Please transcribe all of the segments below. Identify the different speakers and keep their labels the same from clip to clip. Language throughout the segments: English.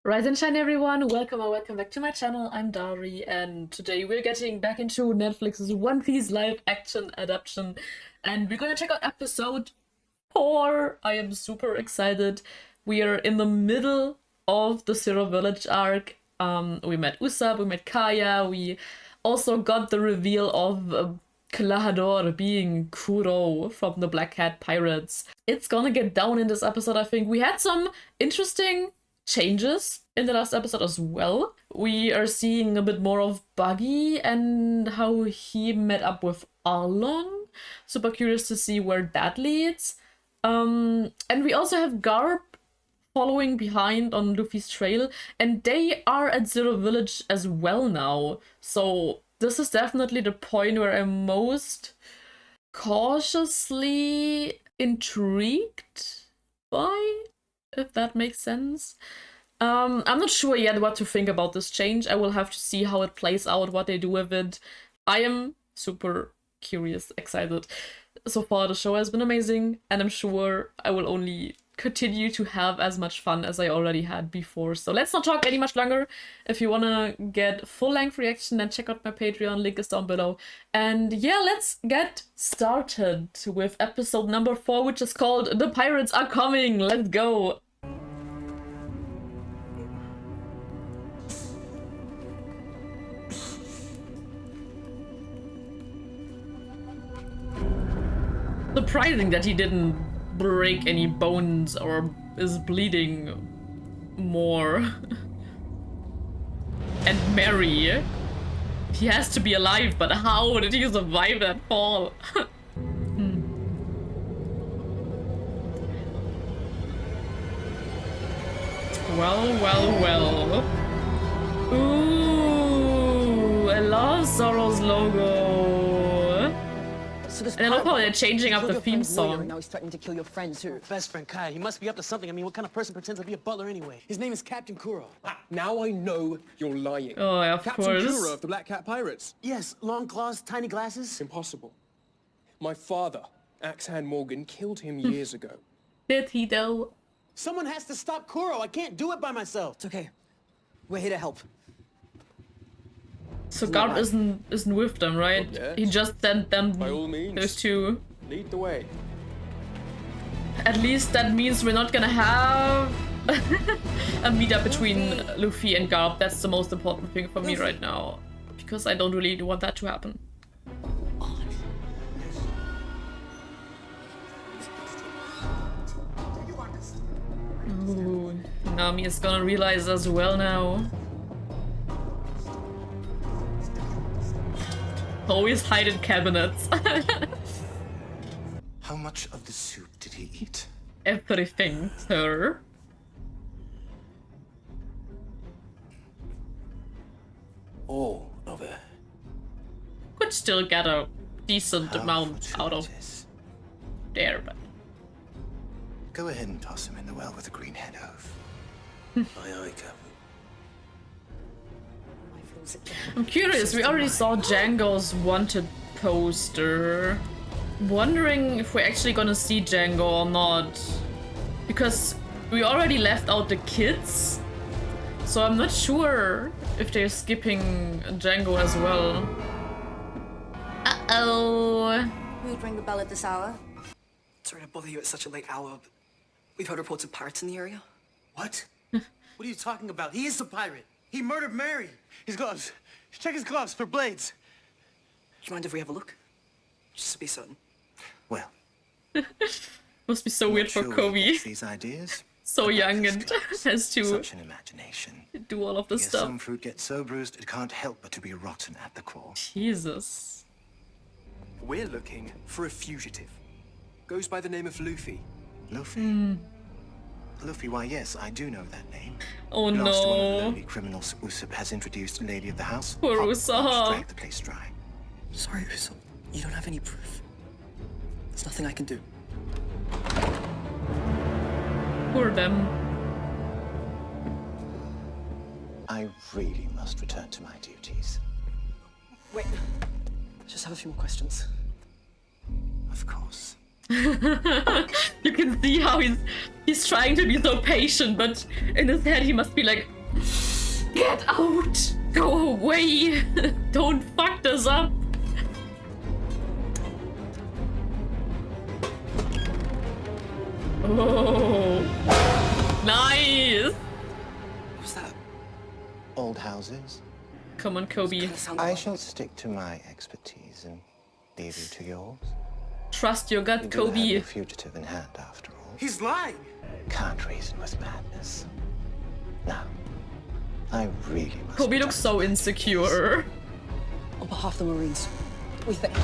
Speaker 1: Rise and shine, everyone! Welcome or welcome back to my channel. I'm Dari, and today we're getting back into Netflix's One Piece live action adaptation, and we're gonna check out episode 4. I am super excited. We are in the middle of the Zero Village arc. We met Usopp, we met Kaya, we also got the reveal of Kalahador being Kuro from the Black Hat Pirates. It's gonna get down in this episode, I think. We had some interesting changes in the last episode as well. We are seeing a bit more of Buggy and how he met up with Arlong. Super curious to see where that leads. And we also have Garp following behind on Luffy's trail, and they are at Zero Village as well now. So this is definitely the point where I'm most cautiously intrigued by, if that makes sense. I'm not sure yet what to think about this change. I will have to see how it plays out, what they do with it. I am super curious, excited. So far the show has been amazing, and I'm sure I will only continue to have as much fun as I already had before. So let's not talk any much longer. If you wanna get full-length reaction, then check out my Patreon, link is down below. And yeah, let's get started with episode number 4, which is called The Pirates Are Coming. Let's go! Surprising that he didn't break any bones or is bleeding more. And Mary, he has to be alive, but how did he survive that fall? Well. Ooh, I love Zoro's logo. And I love how they're changing up the theme song.
Speaker 2: Now he's threatening to kill your friend too.
Speaker 3: Best friend Kai, he must be up to something. I mean, what kind of person pretends to be a butler anyway?
Speaker 4: His name is Captain Kuro. Now I know you're lying.
Speaker 1: Oh, yeah, of
Speaker 4: Captain
Speaker 1: course.
Speaker 4: Kuro of the Black Cat Pirates.
Speaker 3: Yes, long claws, tiny glasses.
Speaker 4: Impossible. My father, Axe Hand Morgan, killed him years ago.
Speaker 1: Did he though?
Speaker 3: Someone has to stop Kuro. I can't do it by myself.
Speaker 2: It's okay. We're here to help.
Speaker 1: So Garp isn't with them, right?
Speaker 4: Not yet.
Speaker 1: He just sent them,
Speaker 4: By all means.
Speaker 1: those two.
Speaker 4: Lead the way.
Speaker 1: At least that means we're not gonna have a meetup between Luffy and Garp. That's the most important thing for me right now, because I don't really want that to happen. Ooh, Nami is gonna realize as well now. Always hide in cabinets.
Speaker 5: How much of the soup did he eat?
Speaker 1: Everything, sir.
Speaker 5: All of it.
Speaker 1: Could still get a decent
Speaker 5: How
Speaker 1: amount out of
Speaker 5: fortuitous.
Speaker 1: there, but
Speaker 5: Go ahead and toss him in the well with the green head of.
Speaker 3: Aye, Captain.
Speaker 1: I'm curious. We already saw Django's wanted poster. Wondering if we're actually gonna see Django or not, because we already left out the kids, so I'm not sure if they're skipping Django as well. Uh-oh.
Speaker 6: Who'd ring the bell at this hour?
Speaker 2: Sorry to bother you at such a late hour, but we've heard reports of pirates in the area.
Speaker 3: What? What are you talking about? He is the pirate. He murdered Mary. His gloves. Check his gloves for blades.
Speaker 2: Do you mind if we have a look? Just to be certain.
Speaker 5: Well,
Speaker 1: Must be so weird for
Speaker 5: sure where he
Speaker 1: Kobe.
Speaker 5: gets these ideas.
Speaker 1: So young and has to
Speaker 5: Such an imagination.
Speaker 1: do all of this
Speaker 5: Yes,
Speaker 1: stuff.
Speaker 5: some fruit gets so bruised it can't help but to be rotten at the core.
Speaker 1: Jesus.
Speaker 4: We're looking for a fugitive. Goes by the name of Luffy.
Speaker 5: Luffy? Luffy, why yes, I do know that name.
Speaker 1: Oh
Speaker 5: Last one of the
Speaker 1: no.
Speaker 5: lonely criminals Usopp has introduced Lady of the House.
Speaker 1: Poor
Speaker 5: Hot
Speaker 1: Usopp.
Speaker 5: punch dragged the place dry.
Speaker 2: Sorry, Usopp. You don't have any proof. There's nothing I can do.
Speaker 1: Poor them.
Speaker 5: I really must return to my duties.
Speaker 2: Wait. I just have a few more questions.
Speaker 5: Of course.
Speaker 1: You can see how he's trying to be so patient, but in his head he must be like, Get out! Go away! Don't fuck this up! Oh, nice!
Speaker 2: What's that?
Speaker 5: Old houses.
Speaker 1: Come on, Kobe.
Speaker 5: I shall stick to my expertise and leave you to yours.
Speaker 1: Trust your gut,
Speaker 5: You do have
Speaker 1: Kobe.
Speaker 5: your fugitive in hand, after all.
Speaker 3: He's lying.
Speaker 5: Can't reason with madness. Now, I really must.
Speaker 1: Kobe looks so insecure.
Speaker 2: On behalf of the Marines, we thank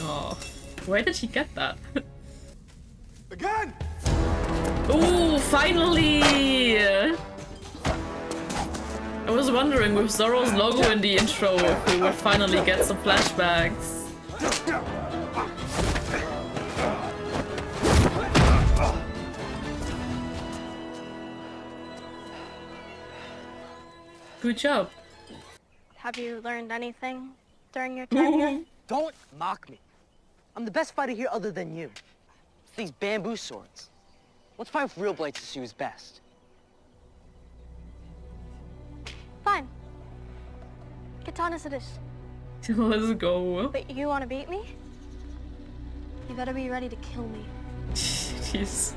Speaker 1: Oh, where did he get that?
Speaker 3: Again!
Speaker 1: Oh, finally! I was wondering with Zoro's logo in the intro if we would finally get some flashbacks. Good job.
Speaker 7: Have you learned anything during your time here?
Speaker 8: Don't mock me. I'm the best fighter here other than you. These bamboo swords. Let's fight with real blades to see who's best.
Speaker 7: Fine. Katanas it is.
Speaker 1: Let's go.
Speaker 7: But you want to beat me? You better be ready to kill me.
Speaker 1: Jeez.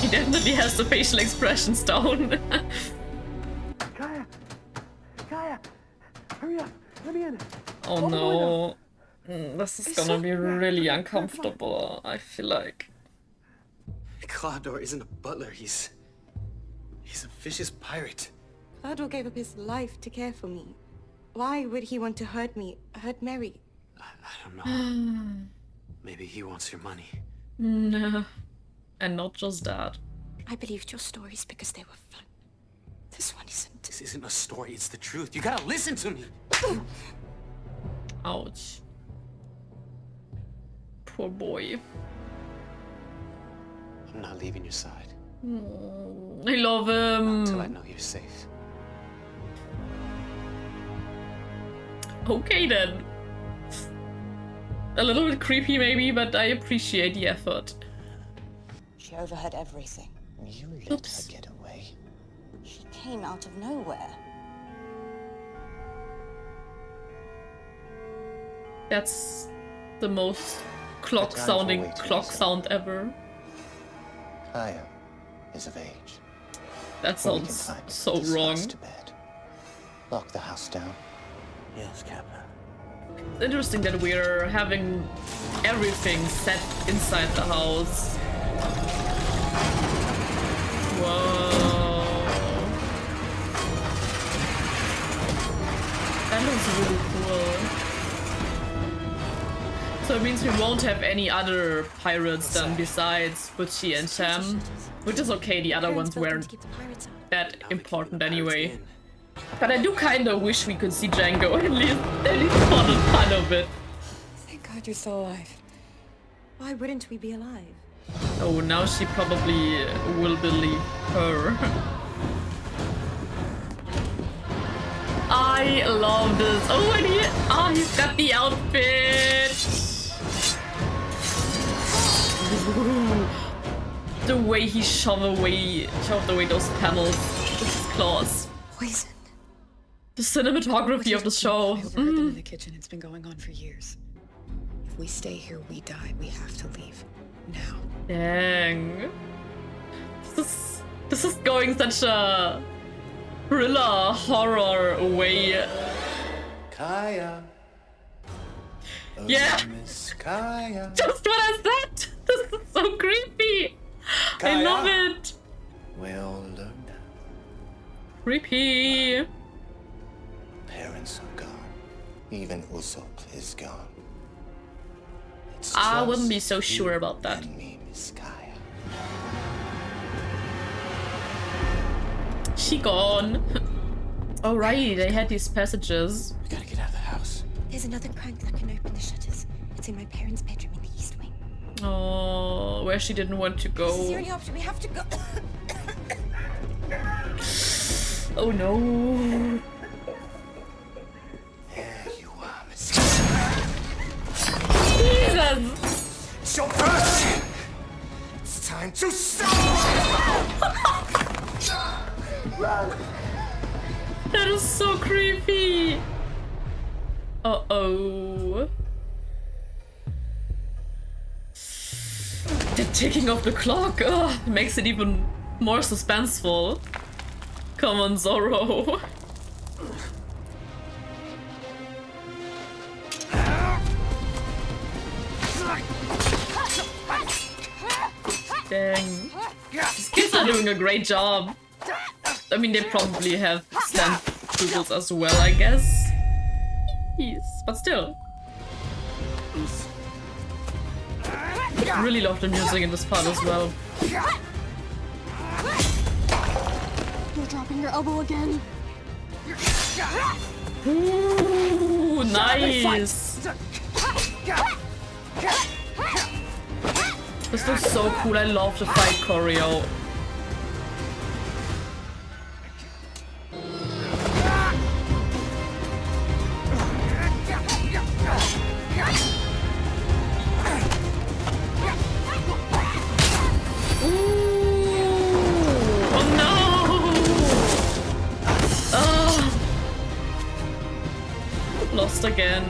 Speaker 1: He definitely has the facial expressions down.
Speaker 3: Kaya! Kaya! Hurry up! Let me in!
Speaker 1: Oh no. This is gonna be really uncomfortable, I feel like.
Speaker 3: Claudor isn't a butler, he's a vicious pirate.
Speaker 6: Claudio gave up his life to care for me. Why would he want to hurt me, hurt Mary?
Speaker 3: I don't know. Maybe he wants your money.
Speaker 1: No. And not just that.
Speaker 6: I believed your stories because they were fun. This one isn't.
Speaker 3: This isn't a story, it's the truth. You gotta listen to me!
Speaker 1: Ouch. Poor boy.
Speaker 3: I'm not leaving your side
Speaker 1: I love
Speaker 3: until I
Speaker 1: him.
Speaker 3: know you're safe.
Speaker 1: Okay then. A little bit creepy maybe, but I appreciate the effort.
Speaker 6: She overheard everything.
Speaker 5: You let
Speaker 1: Oops.
Speaker 5: her get away.
Speaker 6: She came out of nowhere.
Speaker 1: That's the most clock
Speaker 5: The time for
Speaker 1: sounding
Speaker 5: waiting
Speaker 1: clock
Speaker 5: is up.
Speaker 1: sound ever.
Speaker 5: Kaya is of age.
Speaker 1: That
Speaker 5: We can
Speaker 1: sounds
Speaker 5: find a
Speaker 1: so
Speaker 5: place for
Speaker 1: wrong.
Speaker 5: us to bed. Lock the house down.
Speaker 3: Yes, Captain.
Speaker 1: It's interesting that we're having everything set inside the house. Whoa. That looks really cool. So it means we won't have any other pirates then besides Butchie and Sam. Which is okay, the other ones weren't that important anyway. But I do kind of wish we could see Django, at least for the fun of it.
Speaker 6: Thank God you're still alive. Why wouldn't we be alive?
Speaker 1: Oh, now she probably will believe her. I love this. Oh, and he's got the outfit. Ooh. The way he shoved away those panels with his claws.
Speaker 6: Poison.
Speaker 1: The cinematography of the show.
Speaker 9: I overheard them in the kitchen. It's been going on for years. If we stay here, we die. We have to leave. Now.
Speaker 1: Dang. This is going such a thriller horror way.
Speaker 5: Kaya. Oh,
Speaker 1: Yeah.
Speaker 5: Miss Kaya.
Speaker 1: Just what I said. This is so creepy. I
Speaker 5: Kaya.
Speaker 1: love it.
Speaker 5: We'll learn now.
Speaker 1: Creepy.
Speaker 5: Parents are gone. Even Usopp is gone. It's
Speaker 1: I
Speaker 5: just
Speaker 1: wouldn't be so
Speaker 5: you
Speaker 1: sure about that.
Speaker 5: and me, Miss Kaya.
Speaker 1: She gone. Oh right, they had these passages.
Speaker 3: We gotta get out of the house.
Speaker 6: There's another crank that can open the shutters. It's in my parents' bedroom in the east wing.
Speaker 1: Oh, where she didn't want to
Speaker 6: This is the
Speaker 1: go.
Speaker 6: only option. We have to go.
Speaker 1: Oh no.
Speaker 5: There you are, Miss Kaya.
Speaker 3: your burst! It's time to stop!
Speaker 1: That is so creepy. Uh-oh. The ticking of the clock makes it even more suspenseful. Come on, Zorro. Dang. These kids are doing a great job. I mean, they probably have stunt doubles as well, I guess. Yes, but still. I really love the music in this part as well.
Speaker 7: You're dropping your elbow again.
Speaker 1: Ooh, nice! This looks so cool, I love the fight choreo. Lost again.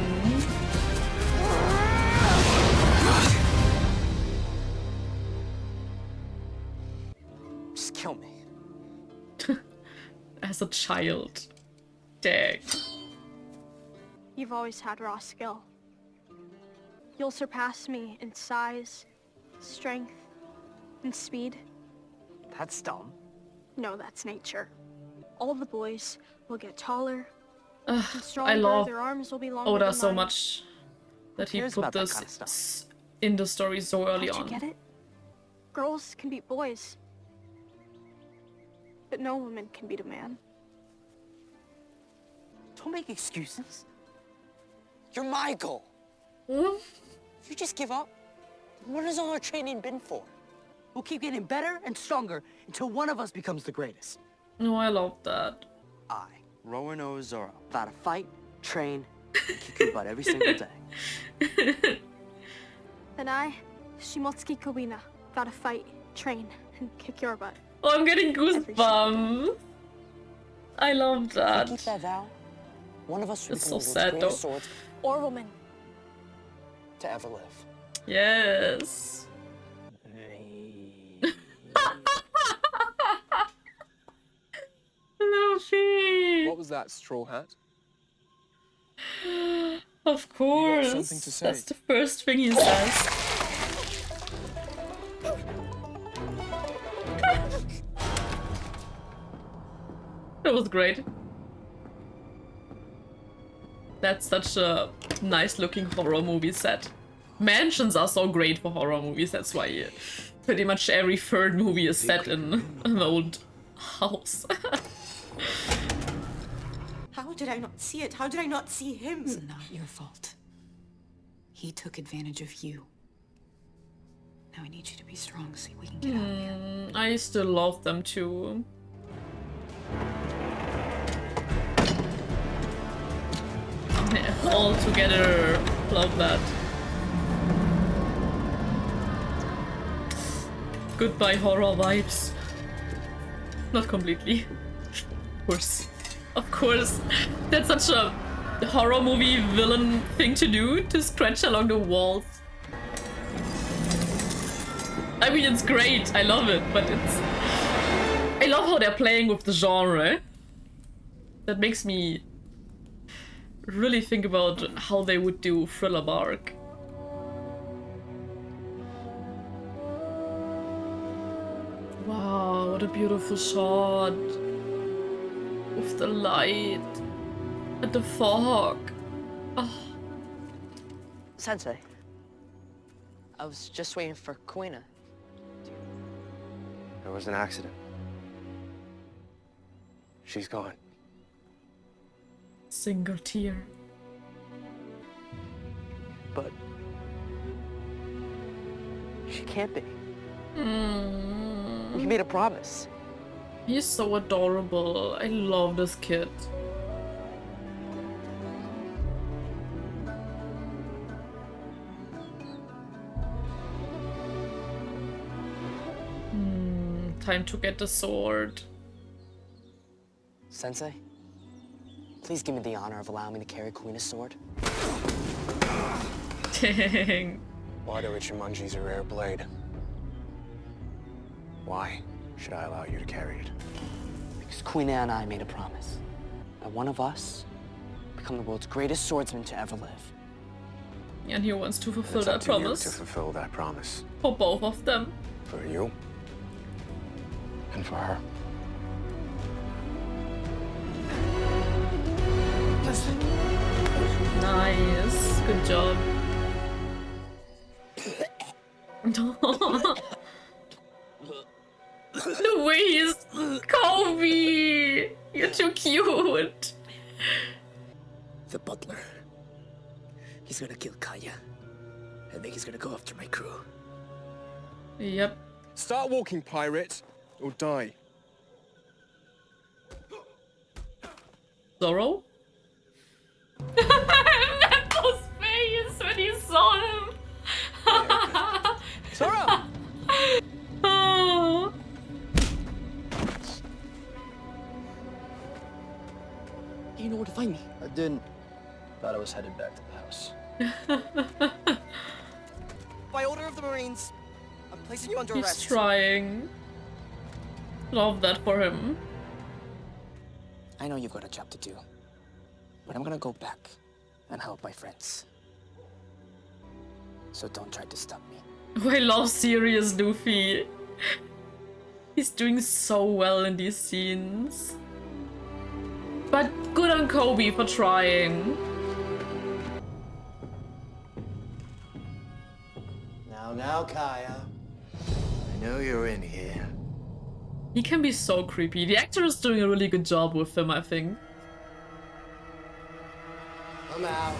Speaker 8: Just kill me.
Speaker 1: As a child. Dang.
Speaker 7: You've always had raw skill. You'll surpass me in size, strength, and speed.
Speaker 8: That's dumb.
Speaker 7: No, that's nature. All the boys will get taller.
Speaker 1: I love
Speaker 7: their arms will be longer
Speaker 1: Oda
Speaker 7: than
Speaker 1: so
Speaker 7: mine.
Speaker 1: much that he
Speaker 8: cares
Speaker 1: put
Speaker 8: about that
Speaker 1: this
Speaker 8: kind of stuff?
Speaker 1: in the story so early
Speaker 7: Don't
Speaker 1: on.
Speaker 7: you get it? Girls can beat boys. But no woman can beat a man.
Speaker 8: Don't make excuses. You're my goal.
Speaker 1: Hmm?
Speaker 8: If you just give up, what has all our training been for? We'll keep getting better and stronger until one of us becomes the greatest.
Speaker 1: No, I love that.
Speaker 8: I, Roanoke Zoro, vow to fight, train, and kick your butt every single day.
Speaker 7: Then I, Shimotsuki Kobina, gotta fight, train, and kick your butt.
Speaker 1: Oh, I'm getting
Speaker 7: Every
Speaker 1: goosebumps. I love that.
Speaker 8: Keep that vow. One of us will
Speaker 1: It's
Speaker 8: become
Speaker 1: so
Speaker 8: the
Speaker 1: sad,
Speaker 8: greatest
Speaker 1: though.
Speaker 8: swords
Speaker 7: Or woman.
Speaker 8: to ever live.
Speaker 1: Yes. Luffy.
Speaker 4: What was that, straw hat?
Speaker 1: Of course.
Speaker 4: something to say?
Speaker 1: That's the first thing he says. That was great. That's such a nice looking horror movie set. Mansions are so great for horror movies, that's why pretty much every third movie is set in an old house.
Speaker 6: How did I not see it? How did I not see him?
Speaker 9: It's not your fault. He took advantage of you. Now I need you to be strong so we can get out of here.
Speaker 1: I still love them too. All together, love that. Goodbye horror vibes. Not completely. Of course. Of course. That's such a horror movie villain thing to do, to scratch along the walls. I mean, it's great. I love it, but it's... I love how they're playing with the genre. That makes me really think about how they would do Thriller Bark. Wow, what a beautiful shot. With the light and the fog. Oh.
Speaker 8: Sensei, I was just waiting for Kuina.
Speaker 5: There was an accident. She's gone.
Speaker 1: Single tear.
Speaker 8: But she can't be. We made a promise.
Speaker 1: He's so adorable. I love this kid. time to get the sword.
Speaker 8: Sensei, please give me the honor of allowing me to carry Kuina's sword.
Speaker 1: Dang.
Speaker 4: Why do Ichimonji's a rare blade? Why should I allow you to carry it?
Speaker 8: Because Kuina and I made a promise that one of us become the world's greatest swordsman to ever live.
Speaker 1: And he wants to fulfill
Speaker 4: It's up
Speaker 1: that
Speaker 4: to you
Speaker 1: promise.
Speaker 4: to fulfill that promise.
Speaker 1: For both of them.
Speaker 4: For you. And for her.
Speaker 1: Nice. Good job. The way he's Kobe! You're too cute!
Speaker 2: The butler. He's gonna kill Kaya. I think he's gonna go after my crew.
Speaker 1: Yep.
Speaker 4: Start walking, pirate, or die.
Speaker 1: Zoro? Nepo's face when he saw him!
Speaker 4: Zoro!
Speaker 1: Oh.
Speaker 2: You know where to find me.
Speaker 5: I didn't. Thought I was headed back to the house.
Speaker 8: By order of the Marines, I'm placing you under
Speaker 1: He's
Speaker 8: arrest.
Speaker 1: trying. Love that for him.
Speaker 2: I know you've got a job to do, but I'm gonna go back and help my friends. So don't try to stop me.
Speaker 1: I love serious Luffy. He's doing so well in these scenes. But good on Kobe for trying.
Speaker 5: Now, Kaya. I know you're in here.
Speaker 1: He can be so creepy. The actor is doing a really good job with him, I think.
Speaker 5: I'm out.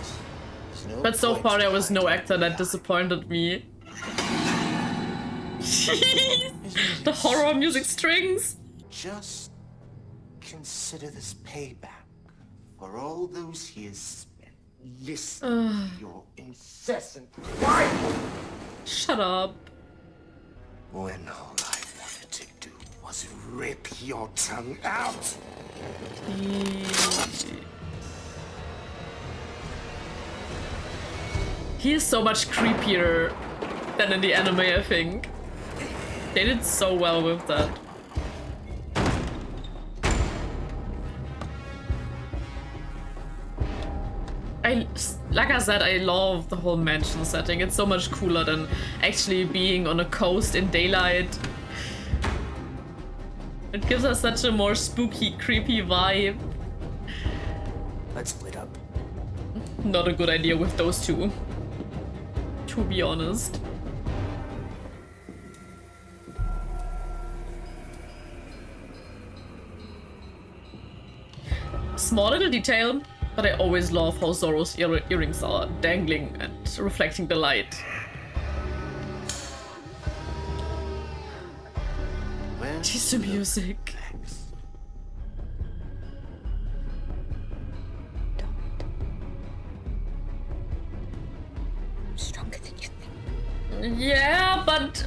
Speaker 5: There's no
Speaker 1: But so
Speaker 5: point
Speaker 1: far there was no
Speaker 5: hiding
Speaker 1: actor that
Speaker 5: behind.
Speaker 1: disappointed me. The horror music strings.
Speaker 5: Just consider this payback for all those years spent listening to your incessant whine.
Speaker 1: Shut up.
Speaker 5: When all I wanted to do was rip your tongue out.
Speaker 1: He is so much creepier than in the anime, I think. They did so well with that. Like I said, I love the whole mansion setting. It's so much cooler than actually being on a coast in daylight. It gives us such a more spooky, creepy vibe.
Speaker 2: Let's split up.
Speaker 1: Not a good idea with those two, to be honest. Small little detail, but I always love how Zoro's earrings are dangling and reflecting the light.
Speaker 5: When
Speaker 1: Just the music.
Speaker 5: next?
Speaker 9: I'm stronger than you think.
Speaker 1: Yeah, but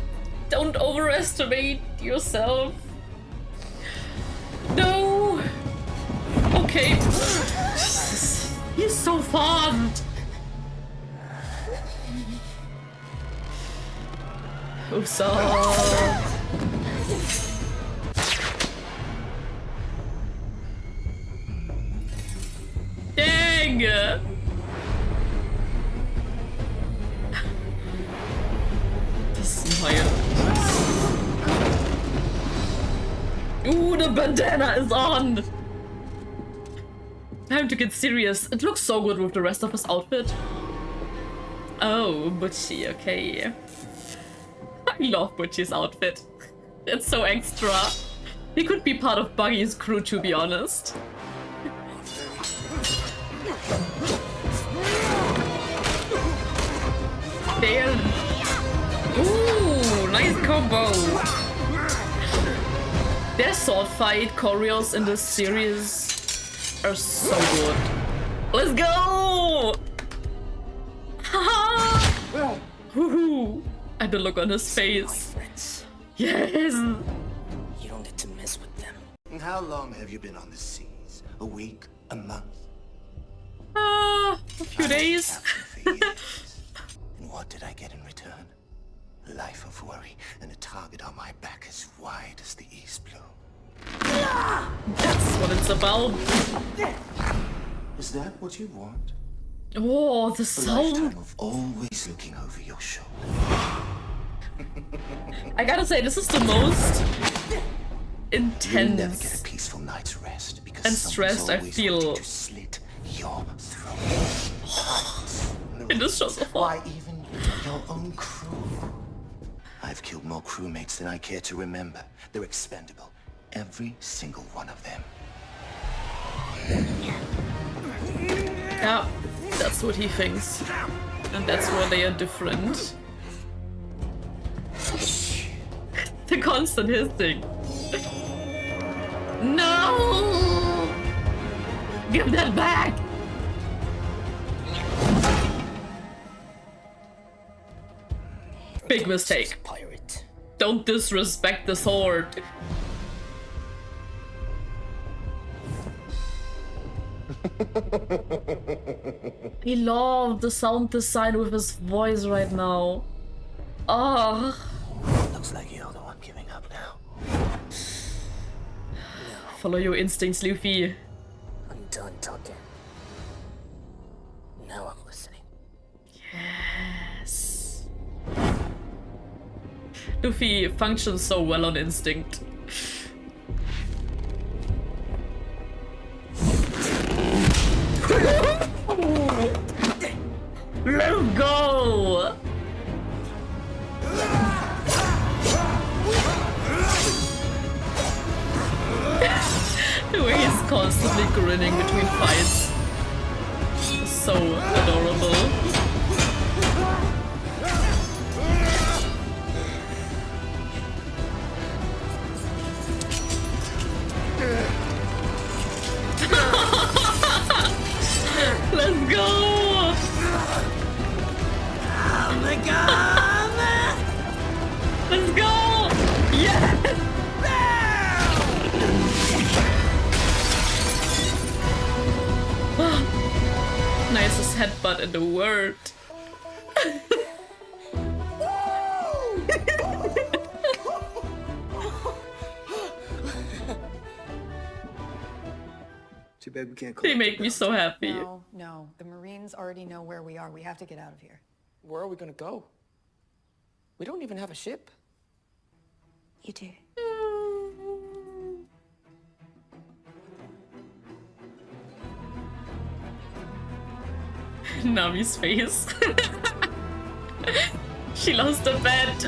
Speaker 1: don't overestimate yourself. No. Okay. He's so fast. Usopp. Dang. The smile. Ooh, the bandana is on. Time to get serious. It looks so good with the rest of his outfit. Oh, Butchie, okay. I love Butchie's outfit. It's so extra. He could be part of Buggy's crew, to be honest. There. Ooh, nice combo. Their sword fight choreos in this series are so good. Let's go! Haha! Woohoo! And the look on his face.
Speaker 2: Friends.
Speaker 1: Yes!
Speaker 5: how long have you been on the seas? A week? A month?
Speaker 1: A few days.
Speaker 5: For years. And what did I get in return? A life of worry and a target on my back as wide as the East Blue.
Speaker 1: That's what it's about.
Speaker 5: Is that what you want?
Speaker 1: Oh, the
Speaker 5: A
Speaker 1: sound.
Speaker 5: lifetime of always looking over your shoulder.
Speaker 1: I gotta say, this is the most
Speaker 5: You'll never get a
Speaker 1: intense
Speaker 5: peaceful night's rest because
Speaker 1: and
Speaker 5: someone's
Speaker 1: stressed I
Speaker 5: always
Speaker 1: feel.
Speaker 5: wanting to slit your throat.
Speaker 1: It is just so far.
Speaker 5: Why even your own crew? I've killed more crewmates than I care to remember. They're expendable. Every single one of them.
Speaker 1: Yeah, that's what he thinks. And that's why they are different. The constant hissing. No! Give that back! Big mistake.
Speaker 2: Pirate.
Speaker 1: Don't disrespect the sword. He loved the sound design with his voice right now. Oh.
Speaker 2: Looks like you're the one giving up now.
Speaker 1: Follow your instincts, Luffy.
Speaker 2: I'm done talking. Now I'm listening.
Speaker 1: Yes. Luffy functions so well on instinct. Let's go! The way he's constantly grinning between fights is so adorable. Let's go!
Speaker 2: Oh my god!
Speaker 1: Let's go! Yes! Nicest headbutt in the world.
Speaker 2: Too bad we can't
Speaker 1: They make me so happy.
Speaker 9: No. The Marines already know where we are. We have to get out of here.
Speaker 2: Where are we gonna go? We don't even have a ship.
Speaker 6: You do.
Speaker 1: Nami's face. She lost a bet.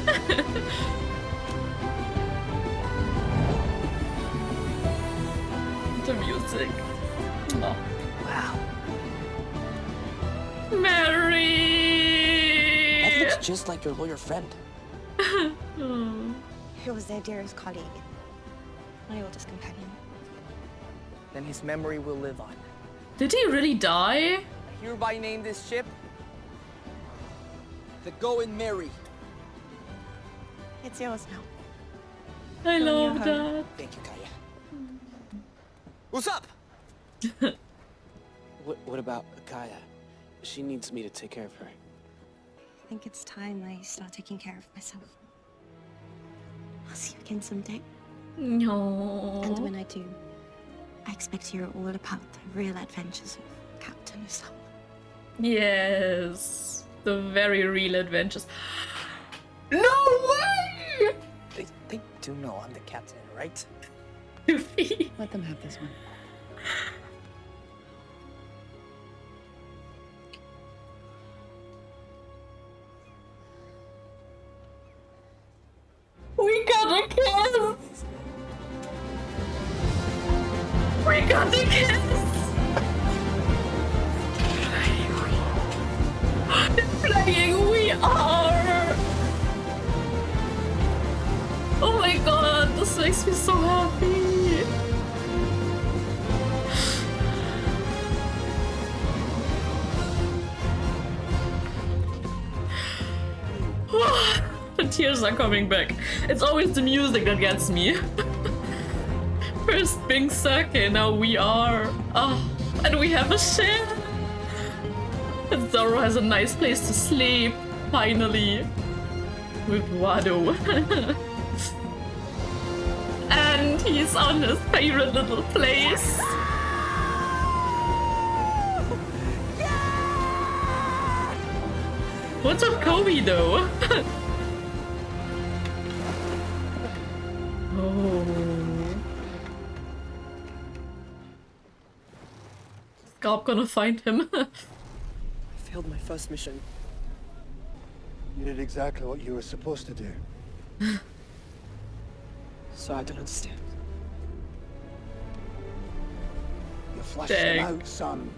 Speaker 1: The music. Oh.
Speaker 2: Wow.
Speaker 1: Mary!
Speaker 2: That looks just like your lawyer friend.
Speaker 6: He was their dearest colleague. My oldest companion.
Speaker 2: Then his memory will live on.
Speaker 1: Did he really die?
Speaker 2: I hereby name this ship the Going Mary.
Speaker 6: It's yours now.
Speaker 1: I
Speaker 6: Going
Speaker 1: love
Speaker 6: your
Speaker 1: that.
Speaker 6: home.
Speaker 2: Thank you, Kaya. What's up? What about Kaya? She needs me to take care of her.
Speaker 6: I think it's time I start taking care of myself. I'll see you again someday.
Speaker 1: No.
Speaker 6: And when I do, I expect to hear all about the real adventures of Captain Usopp.
Speaker 1: Yes. The very real adventures. No way!
Speaker 2: They do know I'm the captain, right?
Speaker 1: Luffy.
Speaker 9: Let them have this one.
Speaker 1: We got a kiss! We got the kiss! Playing we are! Oh my god, this makes me so happy! The tears are coming back. It's always the music that gets me. First first being Sake, now we are. Oh, and we have a ship. And Zoro has a nice place to sleep, finally. With Wado. And he's on his favorite little place. What's with Kobe though? Oh. Is Garp gonna find him?
Speaker 8: I failed my first mission.
Speaker 5: You did exactly what you were supposed to do.
Speaker 8: So I don't understand.
Speaker 5: You flushed
Speaker 1: Dang.
Speaker 5: them out, son.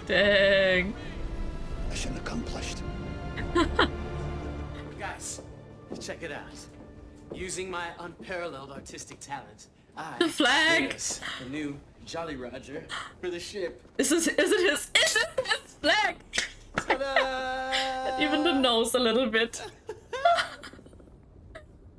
Speaker 1: Dang.
Speaker 5: Mission accomplished.
Speaker 3: Guys, check it out. Using my unparalleled artistic talent, I
Speaker 1: The flag!
Speaker 3: there's a new Jolly Roger for the ship.
Speaker 1: Is it his flag?
Speaker 3: Ta-da!
Speaker 1: Even the nose a little bit.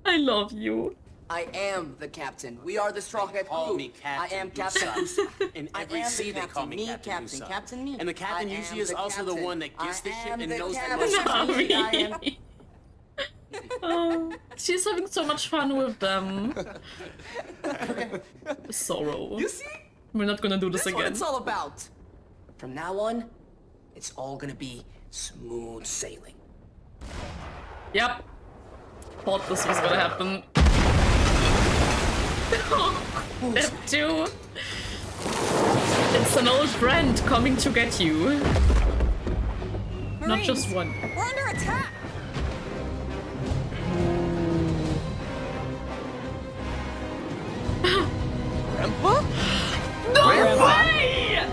Speaker 1: I love you.
Speaker 10: I am the captain. We are the straw hat
Speaker 3: Call
Speaker 10: crew.
Speaker 3: me Captain
Speaker 10: I am Captain.
Speaker 3: Busan. In
Speaker 10: I
Speaker 3: every
Speaker 10: am the
Speaker 3: sea they call
Speaker 10: captain.
Speaker 3: me
Speaker 10: Me,
Speaker 3: Captain
Speaker 10: captain.
Speaker 3: Busan.
Speaker 10: Captain me.
Speaker 3: And the captain
Speaker 10: I
Speaker 3: usually
Speaker 10: am
Speaker 3: is
Speaker 10: the
Speaker 3: also the
Speaker 10: captain.
Speaker 3: one that gets the
Speaker 10: I
Speaker 3: ship
Speaker 10: am
Speaker 3: and
Speaker 10: the
Speaker 3: knows the
Speaker 10: captain.
Speaker 3: most about it.
Speaker 10: I am...
Speaker 1: Oh, she's having so much fun with them. Sorrow.
Speaker 10: You see?
Speaker 1: We're not gonna do this
Speaker 10: That's what
Speaker 1: again.
Speaker 10: it's all about. From now on, it's all gonna be smooth sailing.
Speaker 1: Yep. Thought this was gonna happen. That too. It's an old friend coming to get you. Not just one.
Speaker 6: We're under attack!
Speaker 8: Grandpa?
Speaker 1: No way!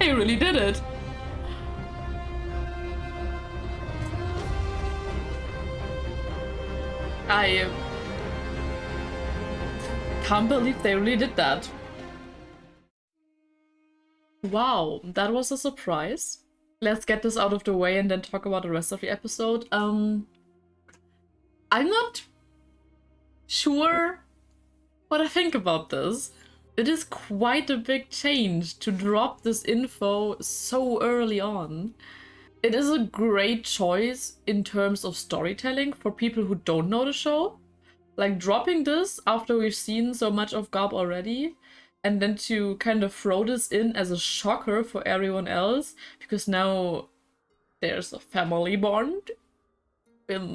Speaker 1: He really did it. I can't believe they really did that. Wow, that was a surprise. Let's get this out of the way and then talk about the rest of the episode. I'm not sure what I think about this. It is quite a big change to drop this info so early on. It is a great choice in terms of storytelling for people who don't know the show. Like dropping this after we've seen so much of Garp already, and then to kind of throw this in as a shocker for everyone else, because now there's a family bond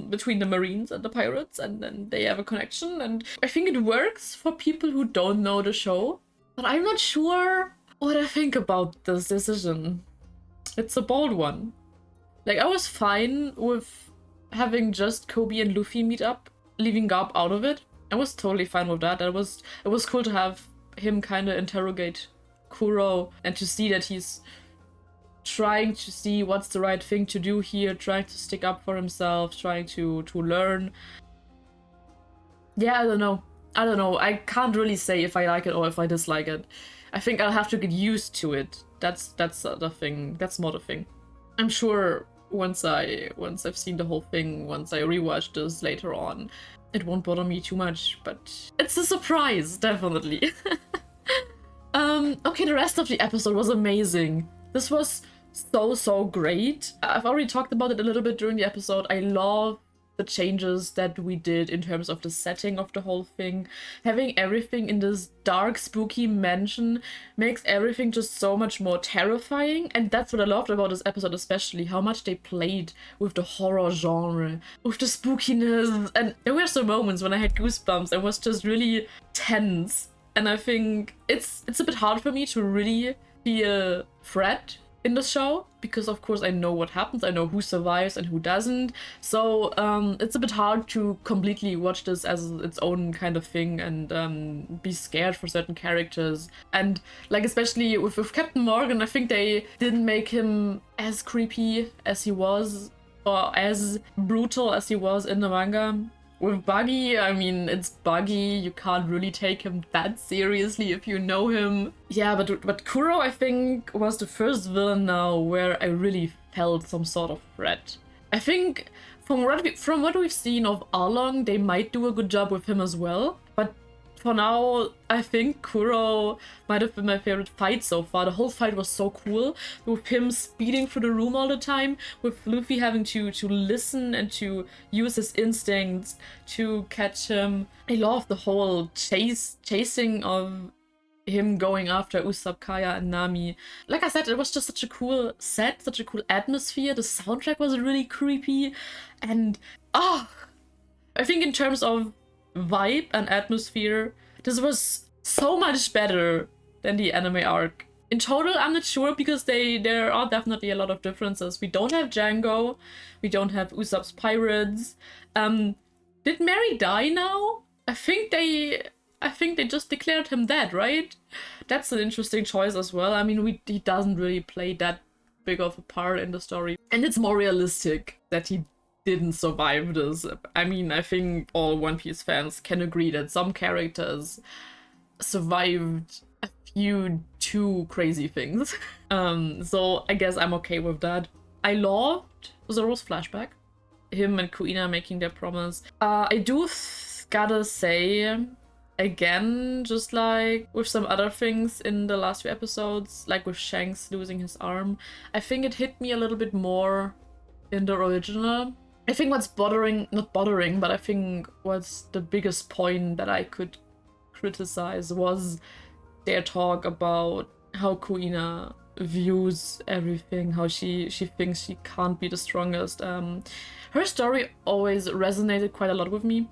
Speaker 1: between the Marines and the pirates, and then they have a connection, and I think it works for people who don't know the show. But I'm not sure what I think about this decision. It's a bold one. Like, I was fine with having just Kobe and Luffy meet up, leaving Garp out of it. I was totally fine with that. It was cool to have him kind of interrogate Kuro and to see that he's trying to see what's the right thing to do here, trying to stick up for himself, trying to learn. Yeah, I don't know. I can't really say if I like it or if I dislike it. I think I'll have to get used to it. That's the thing. That's more the thing. I'm sure once I've seen the whole thing, once I rewatch this later on, it won't bother me too much, but it's a surprise, definitely. Okay, the rest of the episode was amazing. This was so great. I've already talked about it a little bit during the episode. I love the changes that we did in terms of the setting of the whole thing. Having everything in this dark, spooky mansion makes everything just so much more terrifying, and that's what I loved about this episode especially, how much they played with the horror genre, with the spookiness, and there were some moments when I had goosebumps and was just really tense, and I think it's a bit hard for me to really be a threat in the show, because of course I know what happens, I know who survives and who doesn't, so it's a bit hard to completely watch this as its own kind of thing and be scared for certain characters. And like especially with Captain Morgan, I think they didn't make him as creepy as he was or as brutal as he was in the manga. With Buggy, I mean, it's Buggy. You can't really take him that seriously if you know him. Yeah, but Kuro, I think, was the first villain now where I really felt some sort of threat. I think from what we've seen of Arlong, they might do a good job with him as well. But for now, I think Kuro might have been my favorite fight so far. The whole fight was so cool, with him speeding through the room all the time, with Luffy having to listen and to use his instincts to catch him. I love the whole chasing of him going after Usopp, Kaya, and Nami. Like I said, it was just such a cool set, such a cool atmosphere. The soundtrack was really creepy, and I think in terms of vibe and atmosphere, this was so much better than the anime arc. In total, I'm not sure, because there are definitely a lot of differences. We don't have Django, we don't have Usopp's pirates. Did Mary die now? I think they just declared him dead, right? That's an interesting choice as well. I mean, he doesn't really play that big of a part in the story, and it's more realistic that he didn't survive this. I mean, I think all One Piece fans can agree that some characters survived a few too crazy things. So I guess I'm okay with that. I loved Zoro's flashback, him and Kuina making their promise. I do gotta say, again, just like with some other things in the last few episodes, like with Shanks losing his arm, I think it hit me a little bit more in the original. I think what's not bothering, but I think what's the biggest point that I could criticize was their talk about how Kuina views everything, how she thinks she can't be the strongest. Her story always resonated quite a lot with me.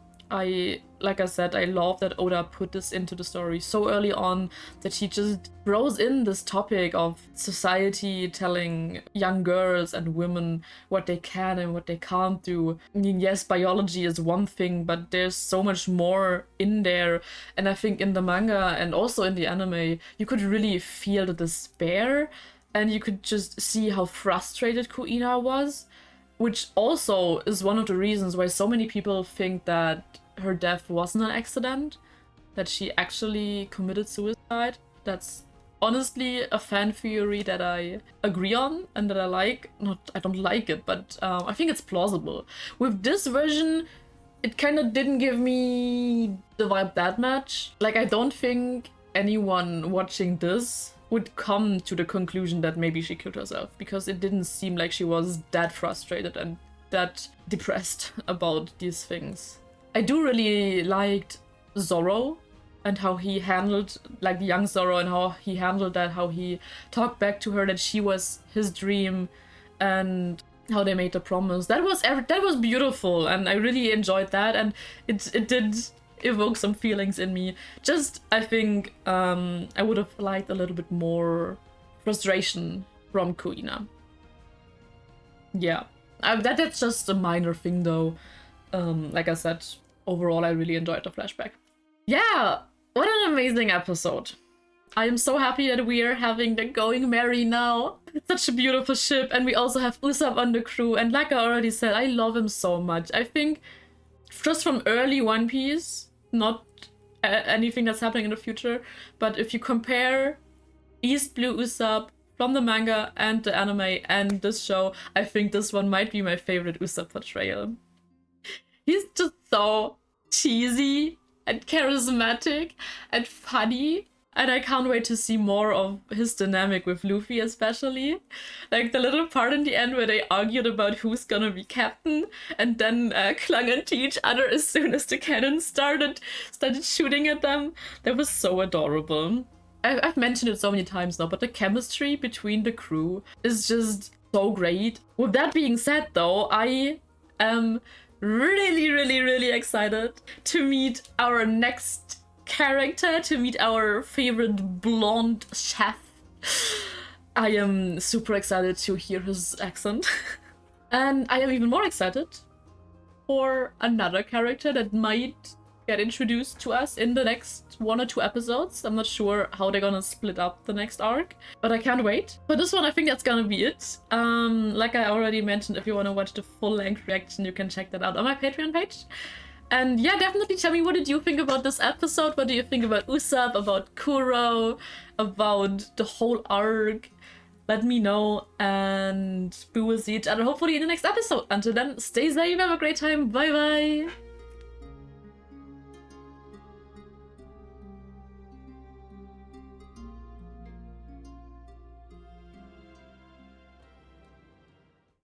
Speaker 1: Like I said, I love that Oda put this into the story so early on, that he just throws in this topic of society telling young girls and women what they can and what they can't do. I mean, yes, biology is one thing, but there's so much more in there. And I think in the manga and also in the anime, you could really feel the despair, and you could just see how frustrated Kuina was. Which also is one of the reasons why so many people think that her death wasn't an accident, that she actually committed suicide. That's honestly a fan theory that I agree on and that I like. I don't like it, but I think it's plausible. With this version, it kind of didn't give me the vibe that much. Like, I don't think anyone watching this would come to the conclusion that maybe she killed herself, because it didn't seem like she was that frustrated and that depressed about these things. I do really liked Zoro and how he handled, like, the young Zoro, and how he handled that, how he talked back to her that she was his dream, and how they made the promise. That was beautiful, and I really enjoyed that, and it did evoke some feelings in me. Just, I think I would have liked a little bit more frustration from Kuina. Yeah, that's just a minor thing though. Like I said, overall I really enjoyed the flashback. Yeah, what an amazing episode. I am so happy that we are having the Going Merry now. It's such a beautiful ship, and we also have Usopp on the crew, and like I already said, I love him so much. I think just from early One Piece, not anything that's happening in the future, but if you compare East Blue Usopp from the manga and the anime and this show, I think this one might be my favorite Usopp portrayal. He's just so cheesy and charismatic and funny, and I can't wait to see more of his dynamic with Luffy, especially. Like the little part in the end where they argued about who's gonna be captain, and then clung into each other as soon as the cannon started shooting at them. That was so adorable. I've mentioned it so many times now, but the chemistry between the crew is just so great. With that being said though, I am really excited to meet our next character, to meet our favorite blonde chef. I am super excited to hear his accent. And I am even more excited for another character that might get introduced to us in the next 1 or 2 episodes. I'm not sure how they're gonna split up the next arc, but I can't wait. For this one, I think that's gonna be it. Like I already mentioned, if you want to watch the full-length reaction, you can check that out on my Patreon page. And yeah, definitely tell me, what did you think about this episode? What do you think about Usopp, about Kuro, about the whole arc? Let me know, and we will see each other hopefully in the next episode. Until then, stay safe, have a great time, bye bye!